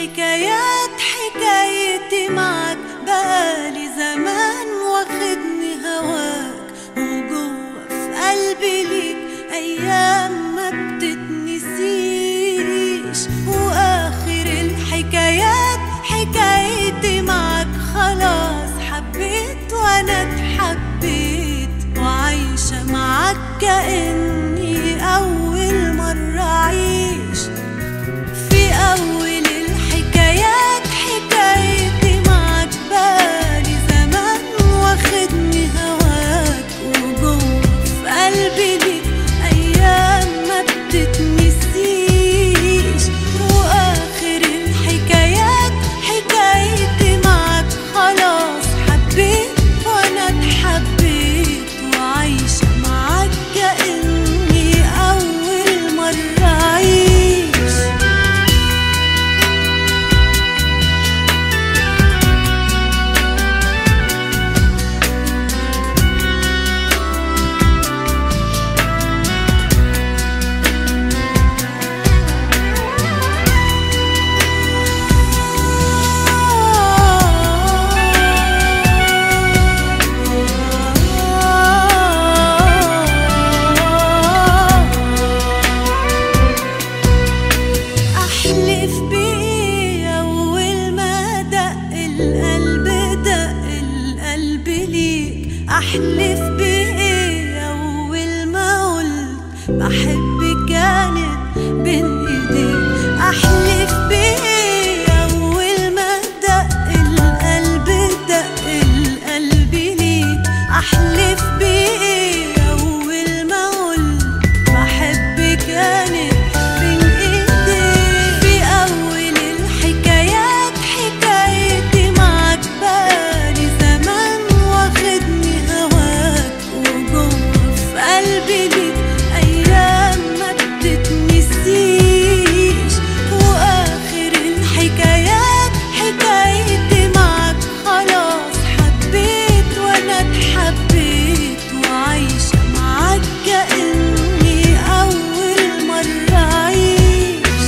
حكايات حكايتي معك بقالي زمان واخدني هواك وجوه في قلبي ليك أيام ما بتتنسيش. وآخر الحكايات حكايتي معك خلاص حبيت وأنا اتحبيت وعايشة معك كأني أول مرة أعيش. في أول الحكايات حكايتي معك بقالي زمان واخدني هواك وجوه في قلبي ليك أيام ما بتتنسيش. وآخر الحكايات حكايتي معك خلاص حبيت وأنا اتحبيت وعايشة معك كأني أول مرة أعيش. أحلف بيه أول ما دق القلب دق القلب ليك. أحلف بيه أول ما قلت بحب كانت بين إيديك. أحلف بيه أول ما دق القلب دق القلب ليك. أحلف بيه أول ما قلت بحب كانت بين إيديك. في أول الحكايات حكايتي معك بقالي زمان واخدني هواك وجوه في قلبي ليك أيام ما بتتنسيش. وآخر الحكايات حكايتي معك خلاص حبيت وأنا اتحبيت وعايشة معك كأني أول مرة أعيش.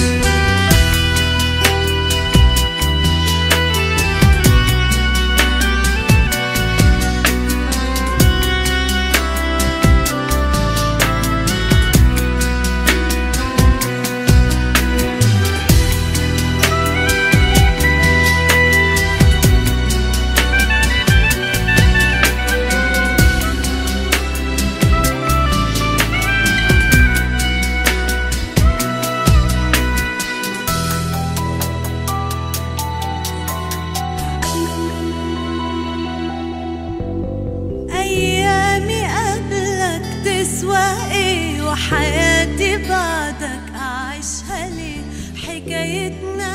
أيامي قبلك تسوى إيه وحياتي بعدك أعيشها ليه؟ حكايتنا